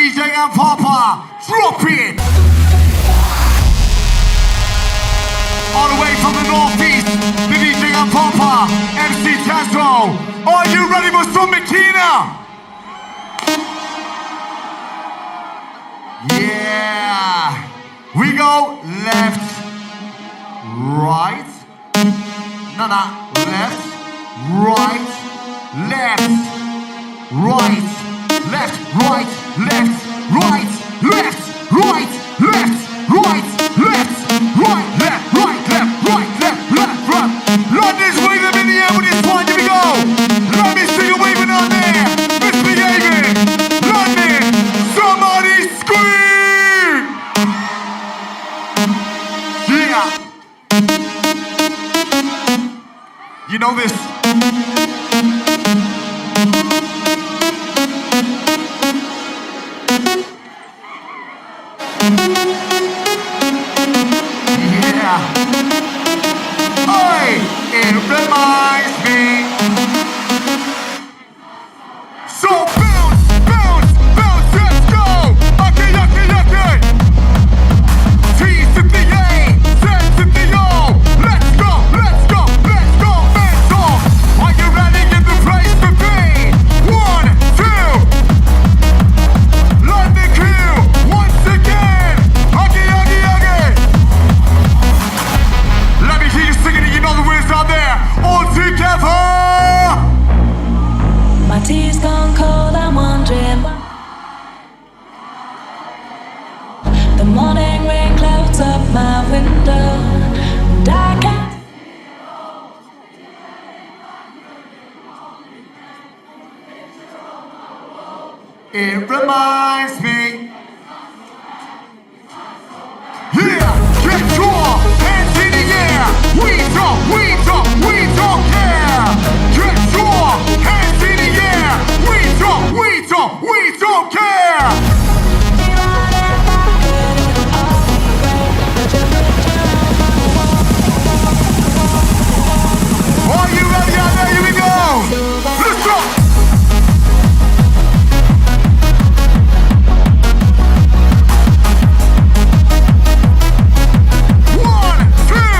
DJ and Papa, drop it! All the way from the northeast, the DJ and Papa, MC Tazo. Are you ready for some Makina? Yeah! We go left, right, left, right, left, right, left, right, left, right, left, right, left, right, left, right, left, right, left, right, left, left, right. London's waving in the air with this one, here we go. Let me see you waving out there. Misbehaving. London, somebody scream. Yeah. You know this. Yeah. Oi, it reminds me. So bounce, bounce, bounce, let's go. Okay, okay, okay. T to the A, Z to the O. Let's go, let's go, let's go, let's go. Are you ready in the place to be? 1, 2. London crew, once again. Okay, okay, okay. Let me hear you singing and you know the words out there. All together. My tea's gone cold, I'm wondering. The morning rain clouds up my window, and I can't. It reminds me. Yeah, get your hands in the air. We don't care. Get your hands in the air. We don't care. Are you ready out there? Here we go. Let's go. One, two.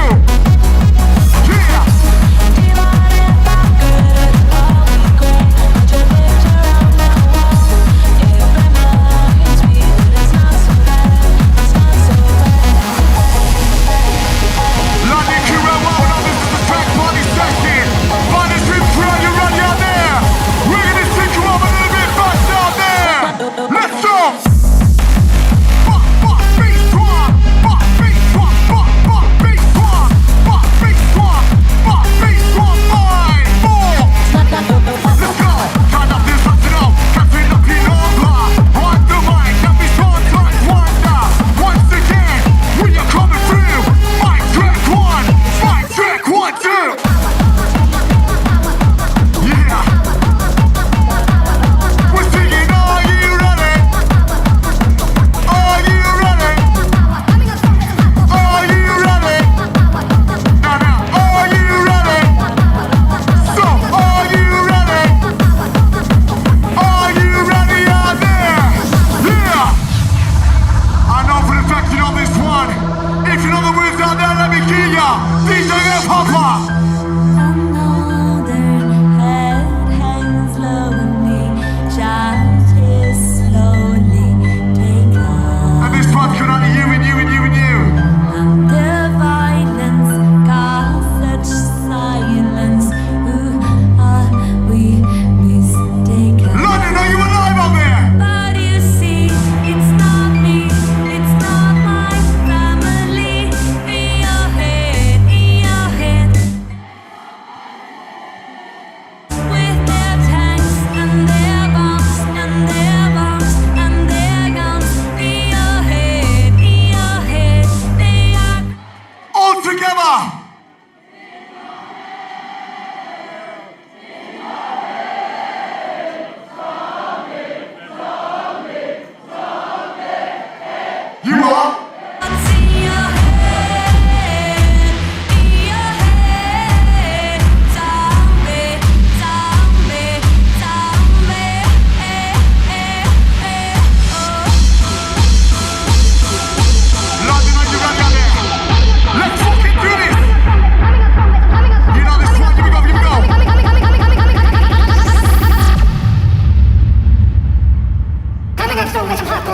Yeah.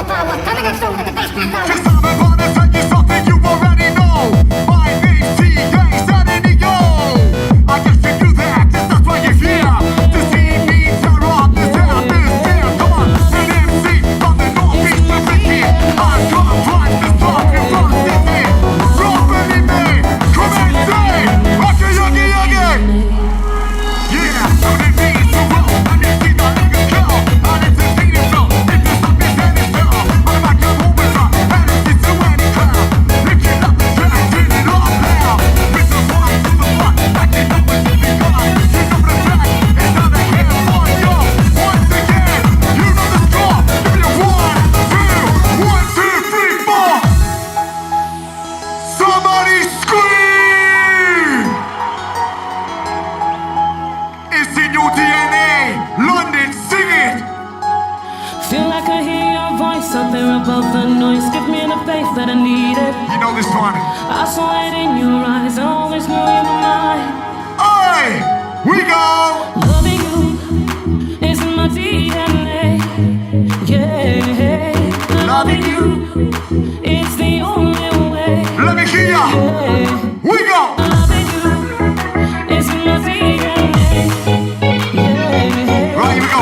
the power, coming in strong with the bass beat loud. Cause I'm about to tell you something you already know. My name's T.A. Sanity, yo. I guess you knew that, cause that's why you're here. To see me tear up this town, this town. Come on, an MC from the northeast of Ricky. I come right to stop you from sitting. Properly made, come and say, okay, yogi, yogi. Yeah, so they mean to roll, and you see the niggas go. And it's a beating flow, if there's something that is slow. I'm like a moving rock, and it's just a wedding crowd. Picking up the track, get it all loud. With the one to the one, backing up with the big gun. Pick up the track, it's not a hit for you. Once again, you know the score. Give me a 1, 2, 1, 2, 3, 4. Somebody scream! It's in your DNA. London, sing it! Feel like I hear your voice out there above the noise. Give me the faith that I needed. You know this one. I saw it in your eyes. I always knew you were mine. Oi! We go! Loving you is in my DNA. Yeah. Loving you, it's the only way. Let me hear ya! Yeah. We go! Loving you is in my DNA. Yeah. Right, here we go.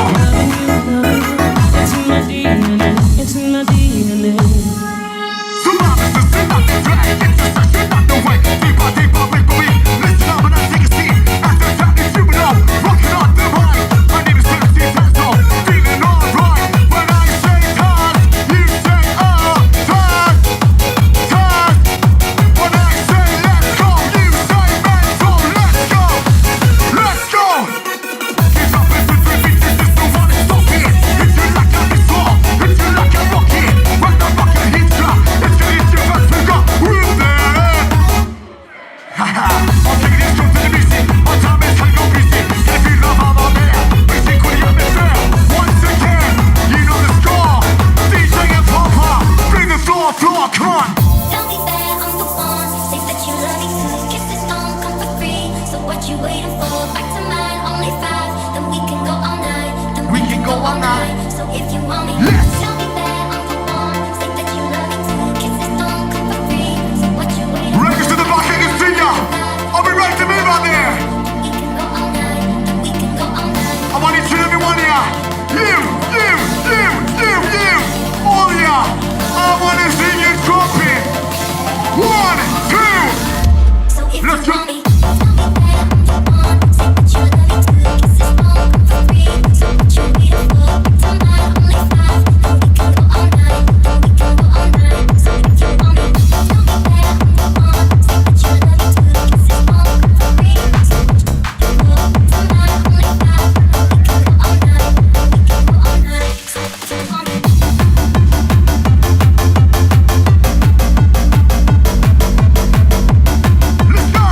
It's in my DNA. It's in my DNA. Tsunami, this is not the track. It's a session, not the way. Deeper, deeper, make believe. Listen up and I take a seat. After time, it's human up. Rocking on the mic. My name is Tazo. Feeling alright. When I say Taz, you say Taz. Taz. When I say let's go, you say mental. Let's go. Let's go. Get up and put beats. This is the one that's stopping. Hit you like a missile. Hit you like a rocket. When the rocket hits ya, it's gonna hit you back to go. We're there. Haha. I'm taking this tune to the music. My time is kinda go busy. If you love, I'm on there. Basically, I'm in there. Once again, you know the score. DJ and Papa, bring the floor, come on. Don't be bad, I'm the one. Say that you love me too. Kisses don't come for free. So what you waiting for? Back to mine, only 5. Then we can go all night. Then We can go all night. So if you want me, Let's. tell me that I'm the one. Say that you love me too. Kisses don't come for free. So what you waiting for? Records to the back, I can see ya. I'll be ready to move out there. We can go all night. Then we can go all night. I want each and every one of ya. You. All of ya. I wanna see you drop it. 1, 2. So if Let's you go. want me, tell me that I'm the one. Say that you love me too. Kisses don't come for free. So what you waiting for? Back to mine, only 5. Then we can go all night. Then we can go all night. So if you want me, tell me that I'm the one. Say that you love me too. Kisses don't come for free. So what you waiting for? Back to mine, only 5. Then we can go all night. Then we can go all night. So if you want me. Let's go.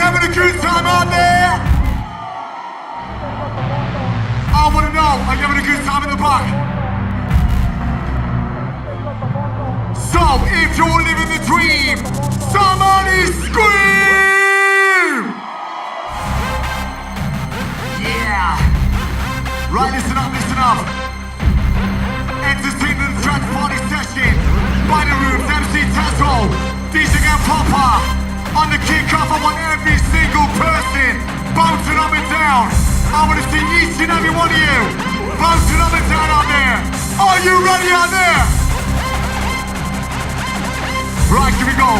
having a good time out there? I wanna know, are you having a good time in the back? So, if you're living the dream, somebody scream! Yeah! Right, listen up, listen up. Entertainment and TranceParty session. By the rooms, MC Tazo, DJ and Papa. On the kick-off, I want every single person bouncing up and down. I want to see each and every one of you bouncing up and down out there. Are you ready out there? Right, here we go.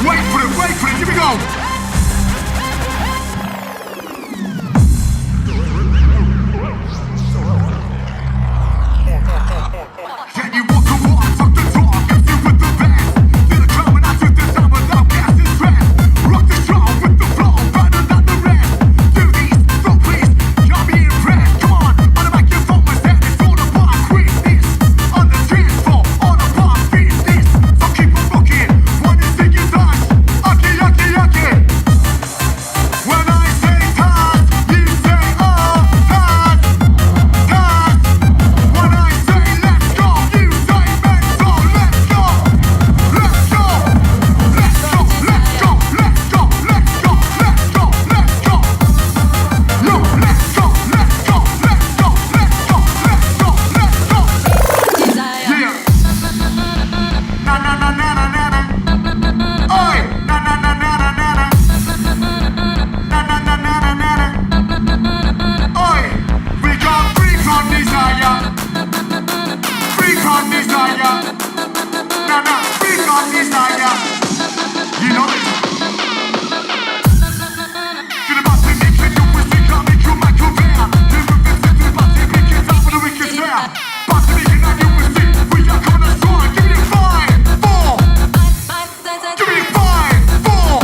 Wait for it, here we go. Can you walk the walk, talk the talk, MC with the best. Feel the drum and I took the time without gas and stress. Rock the show with the flow, better than the rest. Do these, so please, y'all be impressed. Come on the microphone, my set is all about quickness. On the dance floor, all about business. So keep on rocking, when you sing your touch. Yucky, yucky, yucky. When I say touch, you say oh, touch, touch. When I say let's go, you say mental, let's go. Let's go, let's go, let's go, let's go, let's go, let's go, let's go. Yo, let's go, let's go, let's go, let's go, let's go, let's go. Yeah. Na na na na na na na. Oi, na na na na na na na. Na na na na na na na. Oi, we got freak on desire. Freak on desire. Na na, freak on desire. You know it. Feel about to make it, you will think I'll make you make you bear. You will be fit to about to make it up for the wicked fair. About to make it and you will see we are gonna try. Give me 5, 4. Give me 5, 4.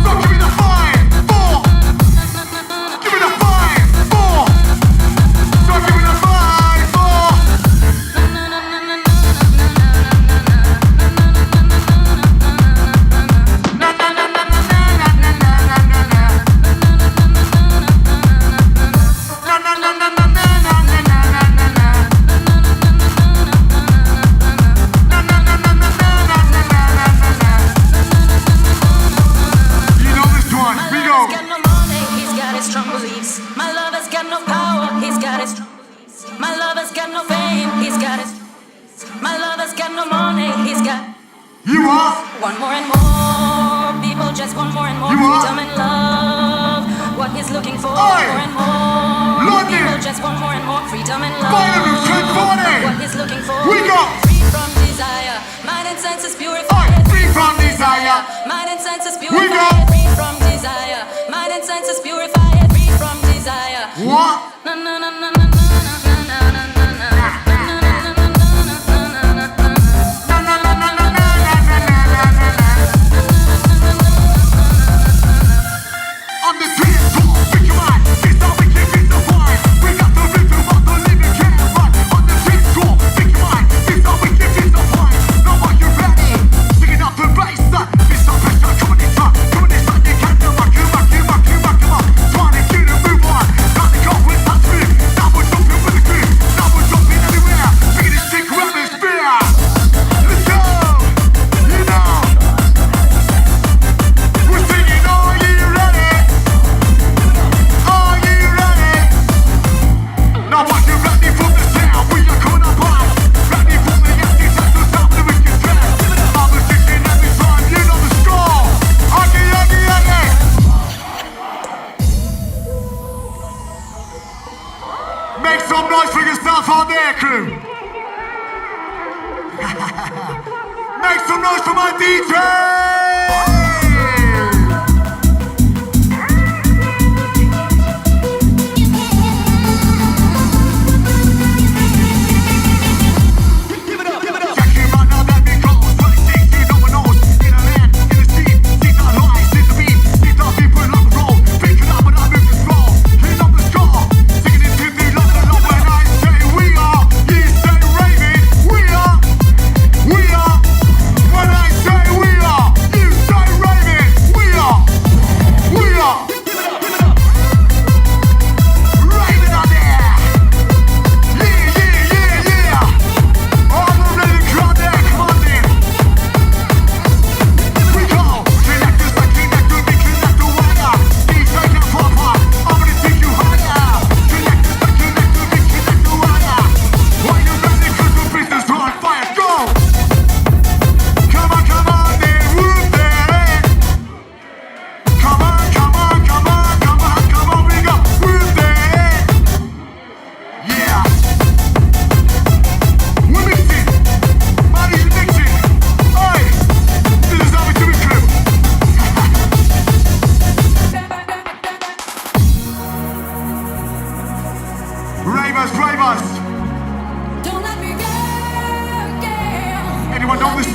So give me the 5, 4. Give me the 5, 4. So give me the 5, 4. Na na na na na na na na na na na na. Na na na na na na na na na na na na. Na na na na na na na na na na. You know this one. We go. Got no money, he's got his strong beliefs. My lover's got no power, he's got his strong beliefs. My lover's got no fame, he's got his. My lover's got no money, he's got. You are. Want more and more. People just want more and more You are. freedom and love. What he's looking for, Oi. more and more. London. People just want more and more freedom and love. Finally, TranceParty. What he's looking for. We got. Free from desire. Mind and senses Oi, purified. free from desire. Mind and senses We purified. got. Free from desire. Mind and senses purified. Free from desire. What? Na na na na na na na na na na na. Na na na na na na na na na na na. On the dance floor, pick your mind. This how we can beat the vibe. We got the rhythm of the living can't run. On the dance floor, pick your mind. This how we can beat the vibe. Now are you ready? Singing up the bass, son. This how pressure coming in time. Coming in time, you can't do rock you, rock you, rock you, rock you up. Trying to get it move on. Got to go with touch me. Now we're jumping with the grip. Now we're jumping everywhere. Making this shit grab and spear. Let's go. You know. We're singing, are you ready? Are you ready? Now are you ready for the sound? We are gonna buy. Ready for the empty touch the top of the wicked track. I'm a chicken every time, you know the score. Aggy, aggy, aggy. Make some noise for yourself out there, crew. Make some noise for my DJ. We are. When I say we are.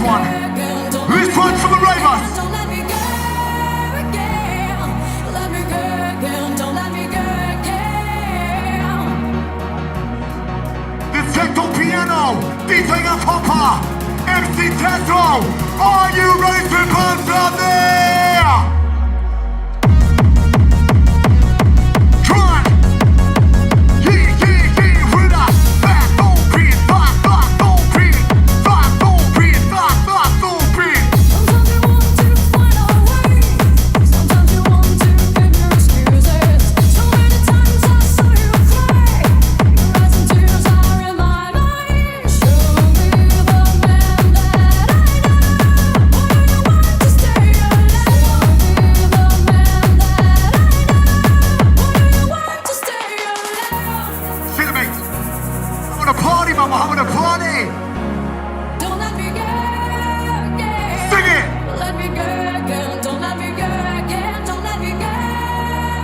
one. This one's for the ravers. Don't let me go again. Let me go again. Don't let me go again. The techno piano, DJ Papa, MC Tazo. Are you ready to punch out there? Try. Yeah, yeah, yeah, with us. Back, don't beat, back, don't beat, back, don't beat, back, don't beat. Sometimes you want to find a way. Sometimes you want to give your excuses. So many times I saw you cry. Your eyes and tears are in my eyes. Show me the man that I know. Or do you want to stay alone? Show me the man that I know. Or do you want to stay alone? See the mate. I wanna party, mama, I wanna party. Don't let me go again. Sing it. Let me go again. Don't let me go again. Don't let me go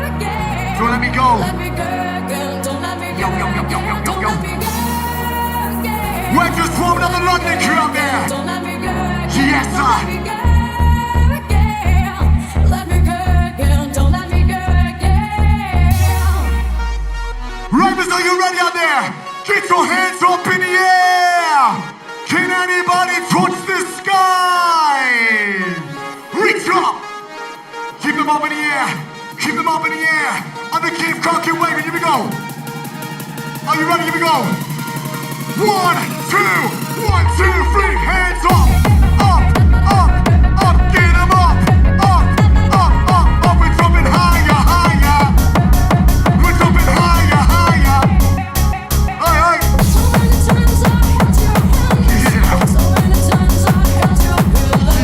again. Don't let me go. Let me go again. Don't let me go Yo, yo, yo, yo, yo, again. yo, Don't yo. let me go again. We're just warming up the London crew out there. Don't let me go again. Yes, Don't let sir. me go again. Let me go again. Don't let me go again. Ravers, are you ready out there? Get your hands up in the air! Can anybody touch the sky? Reach up! Keep them up in the air! Keep them up in the air! And then keep cracking waving, here we go! Are you ready? Here we go! 1, 2, 1, 2, 3, hands up! Up, up, up, get them up! Up, up, up, up, we're jumping higher, higher! We're jumping higher, higher! Hey, hey! So many times I held your hand. Yeah. So many times I held your pillow.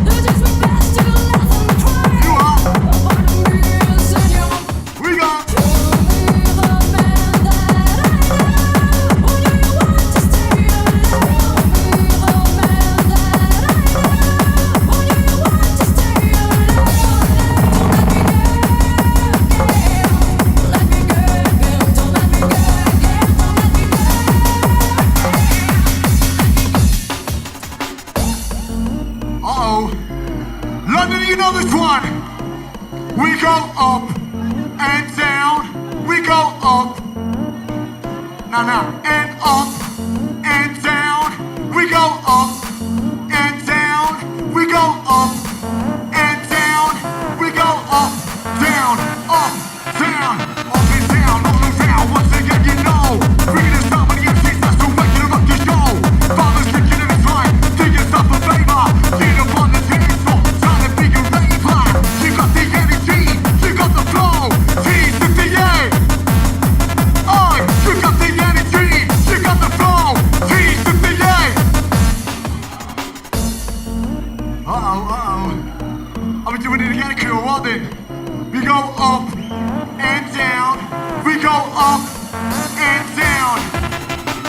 The days were best to laugh and cry. You are! A part of me is in your. We got! Show me the man that I know. Or do you want to stay alone? Show me the man that I know. Or do you want to stay alone? Don't let me go again. Let me go again. Don't let me go again. Don't let me go. Uh-oh. London, you know this one. We go up and down. We go up. And up and down. We go up and down. We go up and down. We go up, down, up and down, all around. Once again, you know. Bringing this time when you taste us to make it a rocky show. Father's drinking in his time. Do yourself a favor. Get up on the dance floor. Trying to be a raver. You got the energy. You got the flow. T58. You got the energy. You got the flow. T58. Uh-oh. Are we doing it again, crew? Well then. We go up and down. We go up and down.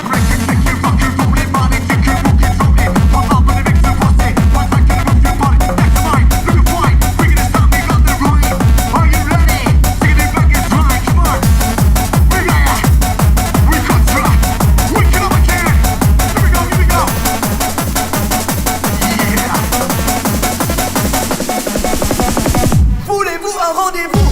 Break it, take you, rock it, roll it, money, take you, walk it, roll it. Pop up and it makes you bust it. One time, get it up your body. That's fine, looking fine. Bringing it down, we got the right. Are you ready? Taking it back, it's right. Come on. We got ya. We got ya. We get up again. Here we go, here we go. Yeah. Voulez-vous un rendez-vous?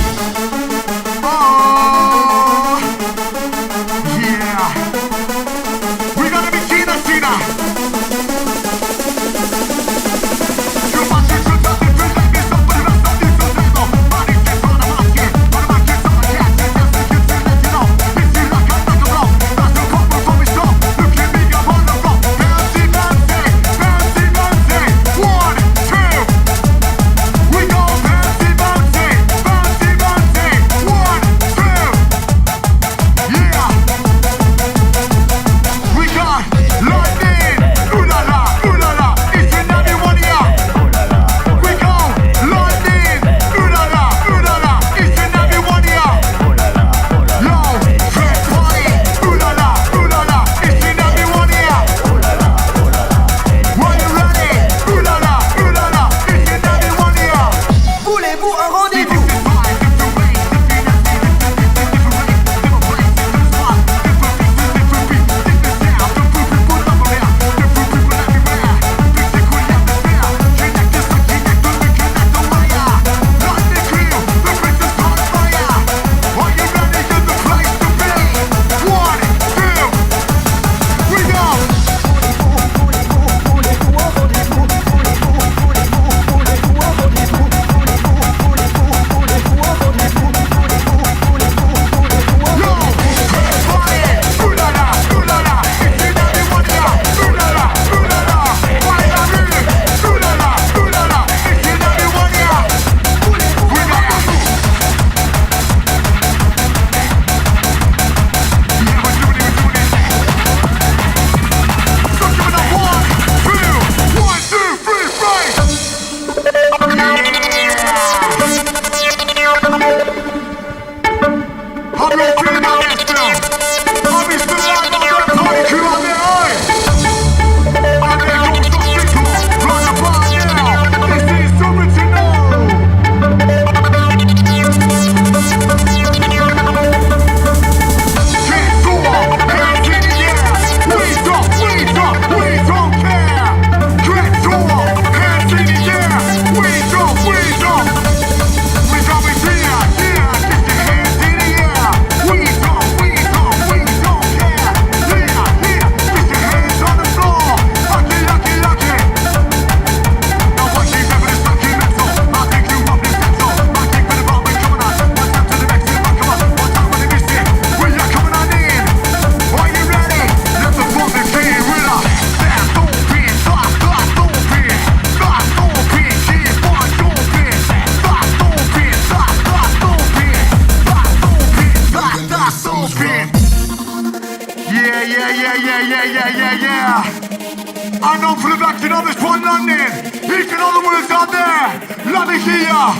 one for the back, you know this one London. Each and all the words out there. Let me hear ya.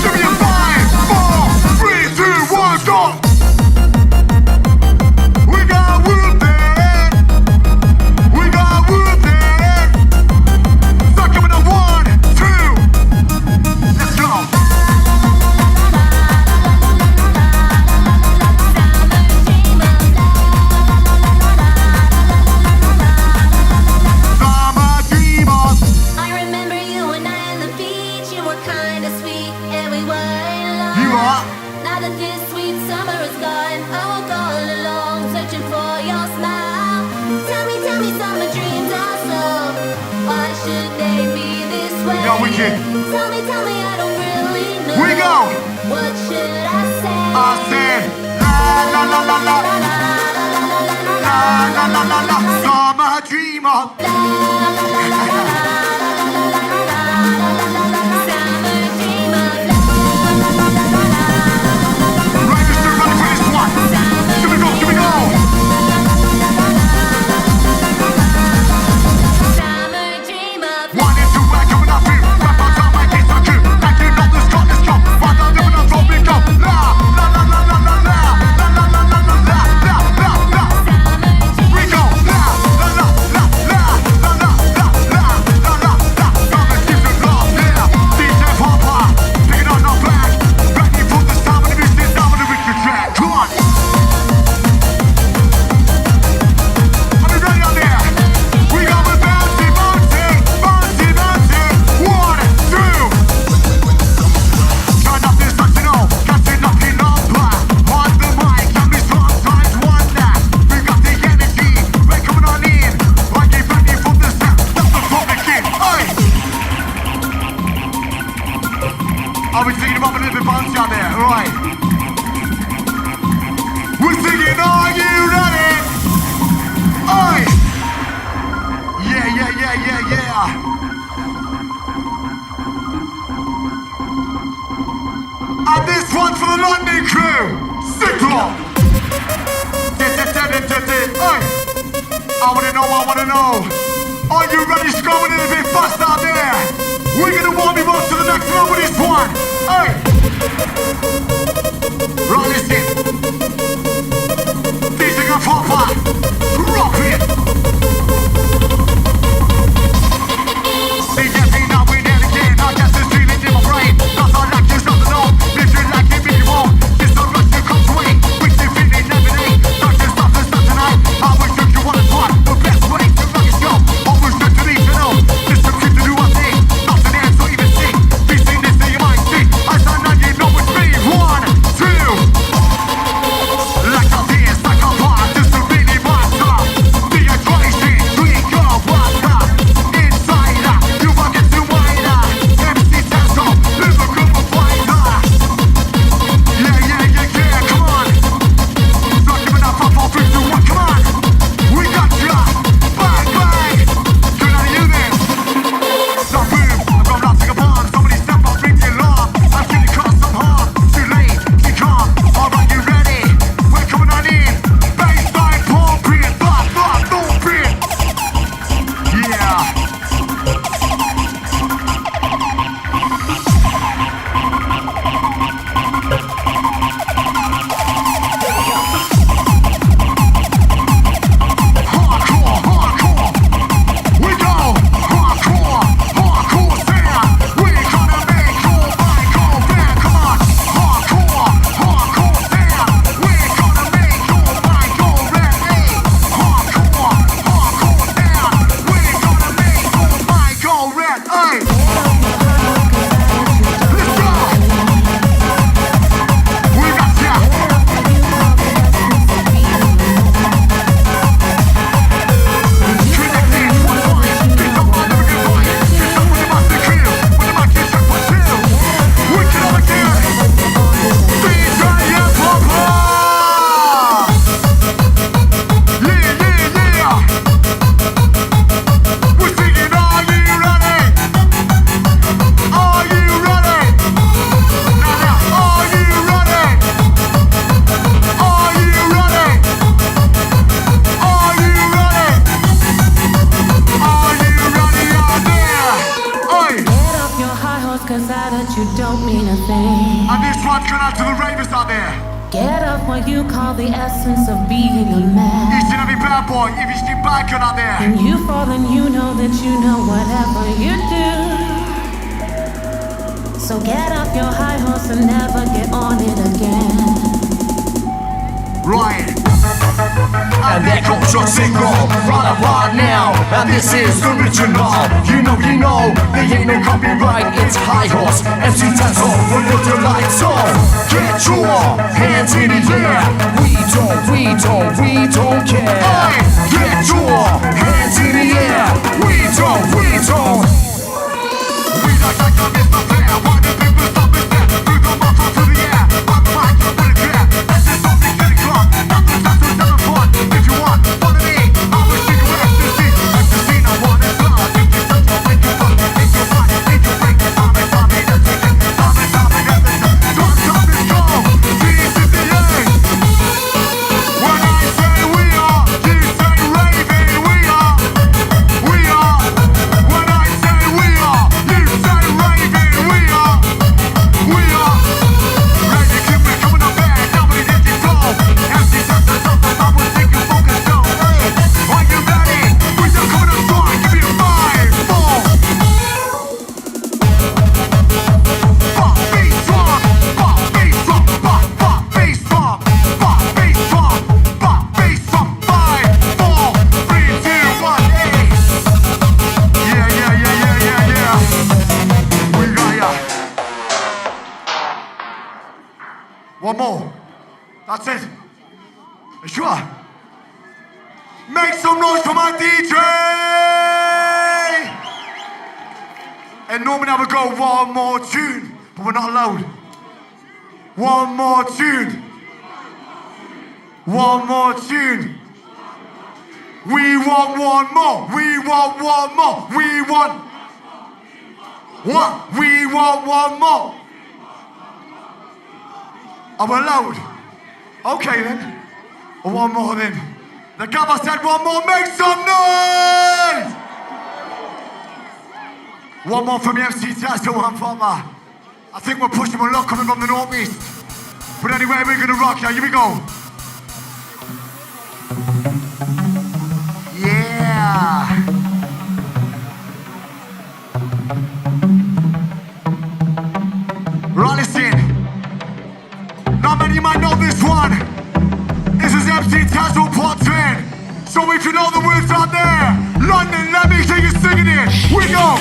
Give me a 5, 4, 3, 2, 1, go. We got whoop it. We got whoop it. Start giving a 1, 2. Let's go. Summer dreamers. I remember you and I on the beach. You were kinda sweet, and we were in love. You are. Now that this sweet summer is gone, I walk all along searching for your smile. Tell me, summer dreams are so. Why should they be this way? Yo, wicked. Tell me, I don't really know. We go. What should I say? I said la la la la la la la la la. Summer dreamer. Register ready for this one. Here we go, here we go. One and two, we're coming up here. Rap on top, my kids are cute. Like you know this got this go. One on living on top, we go. La la la la la la la. La la la la la la la la la. We go. La la la la la la la la la la la la. Summer keeps it lost, yeah. DJ Papa, taking on no black. Ready for this time of the business, time of the wicked track. Come on. Are we ready out there? We got the bouncy, bouncy, bouncy, bouncy. 1, 2. Turn up this functional, casting up in number. On the mic, can be sometimes wonder. We got the energy, we're coming on in. Like a ready for the sound, that's the public in. Oi! Are we singing about a little bit bouncy out there? Right. We're singing, are you ready? Oi! Yeah, yeah, yeah, yeah, yeah. And this one's for the London crew. Cyclone. Oi! I wanna know. Are you ready to go a little bit fast out there? We're gonna warm you up to the next one with this one. Oi! Right, listen. DJ and Papa. Rock it. See every now and again, I guess it's feeling in my brain. Not all like you, not alone. If you like it, if you won't, it's the rush to come to it. We still feeling every day. Not just stop tonight. I wish that you wanted one. The best way to rock it go. Always good to need to know. Just to keep to do one thing. Not to dance or even sing. Be seen this thing you might see. I said now you know it's me. 1, 2. essence of being a man. Each and every bad boy, if you stick back out there. When you fall, then you know that you know whatever you do. So get off your high horse and never get on it again. Right. And there comes your single, right about now. And this is the original. You know, there ain't no copyright. It's High Horse, MC Tazo, we'll put the lights on. Get your hands in the air. We don't care. Hey, Get your hands in the air. We don't. we like to miss my fair. Why do people stop us there? We go up to the air. Pop the mic, put it clear. Let's just stop the kitty club. Nothing to have fun. If you want, follow me. I will see you ecstasy. Ecstasy, I want it love. If you touch your make you fuck. If you want, if you break. Tommy, that's it. Tommy, that's it. Stop this go. This is the end. When I say we are, you say raving. We are. When I say we are, you say raving. We are. Ready, keep it coming up back. Nobody did you go. Empty touch the top of my was thinking focus go. Are you ready? We still coming up strong. Give me a 5, 4. Fuck, be strong. Fuck, be strong. Fuck, be strong. Fuck, be strong. Fuck, be strong. 5, 4, 3, 2, 1, 8. Yeah. We got ya. One more. That's it. You sure? Make some noise for my DJ! And normally I would go one more tune, but we're not allowed. One more tune. One more tune. We want one more. We want one more. We want what? We want one more. Are we allowed? Okay then. One more then. The Gabba said one more. Make some noise! One more from the MC Tazo, one from I think we're pushing a lot coming from the northeast. But anyway, we're gonna rock ya. Here we go. Yeah. Right, listen. Not many might know this one. This is MC Tazo Part 10. So if you know the words out there, London, let me hear you singing it. We go.